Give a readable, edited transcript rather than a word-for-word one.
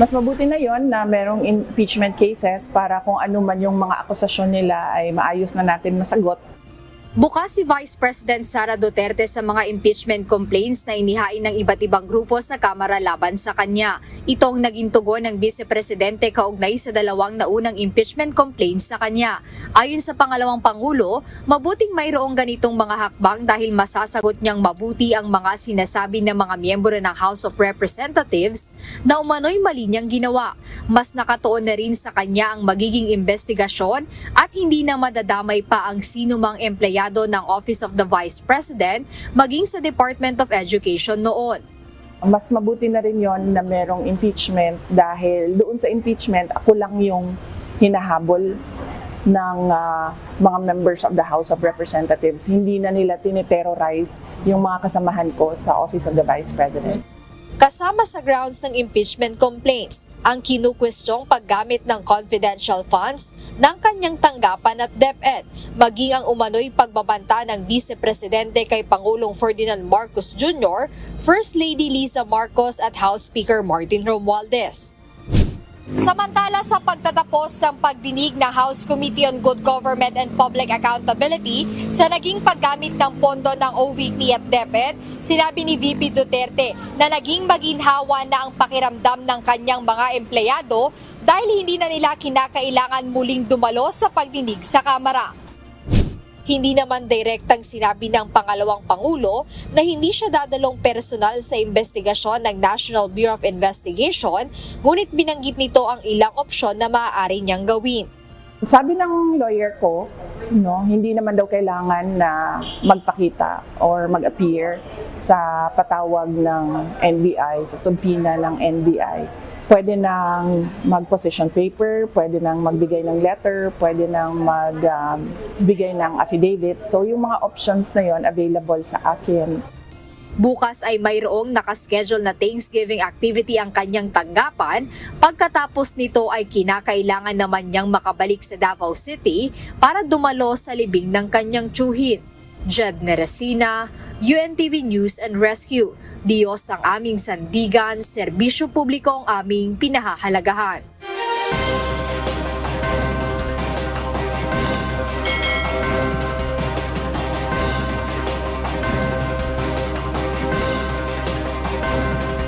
Mas mabuti na yon na merong impeachment cases para kung ano man yung mga akusasyon nila ay maayos na natin masagot. Bukas si Vice President Sara Duterte sa mga impeachment complaints na inihain ng iba't ibang grupo sa Kamara laban sa kanya. Ito ang naging tugon ng Vice Presidente kaugnay sa dalawang naunang impeachment complaints sa kanya. Ayon sa pangalawang Pangulo, mabuting mayroong ganitong mga hakbang dahil masasagot niyang mabuti ang mga sinasabi ng mga miyembro ng House of Representatives na umano'y mali niyang ginawa. Mas nakatuon na rin sa kanya ang magiging investigasyon at hindi na madadamay pa ang sinumang empleyado ng Office of the Vice President maging sa Department of Education noon. Mas mabuti na rin yon na merong impeachment dahil doon sa impeachment ako lang yung hinahabol ng mga members of the House of Representatives. Hindi na nila tiniterrorize yung mga kasamahan ko sa Office of the Vice President. Kasama sa grounds ng impeachment complaints, ang kinukwestyong paggamit ng confidential funds ng kanyang tanggapan at DepEd, maging ang umano'y pagbabanta ng Vice Presidente kay Pangulong Ferdinand Marcos Jr., First Lady Liza Marcos at House Speaker Martin Romualdez. Samantala sa pagtatapos ng pagdinig ng House Committee on Good Government and Public Accountability sa naging paggamit ng pondo ng OVP at DepEd, sinabi ni VP Duterte na naging maginhawa na ang pakiramdam ng kanyang mga empleyado dahil hindi na nila kinakailangan muling dumalo sa pagdinig sa Kamara. Hindi naman direktang sinabi ng pangalawang Pangulo na hindi siya dadalong personal sa investigasyon ng National Bureau of Investigation, ngunit binanggit nito ang ilang opsyon na maaari niyang gawin. Sabi ng lawyer ko, hindi naman daw kailangan na magpakita or mag-appear sa patawag ng NBI, sa subpoena ng NBI. Pwede nang mag-position paper, pwede nang magbigay ng letter, pwede nang magbigay ng affidavit. So yung mga options na yon available sa akin. Bukas ay mayroong nakaschedule na Thanksgiving activity ang kanyang tanggapan. Pagkatapos nito ay kinakailangan naman niyang makabalik sa Davao City para dumalo sa libing ng kanyang tiyuhin. Jed Neresina, UNTV News and Rescue. Diyos ang aming sandigan, serbisyo publiko ang aming pinahahalagahan.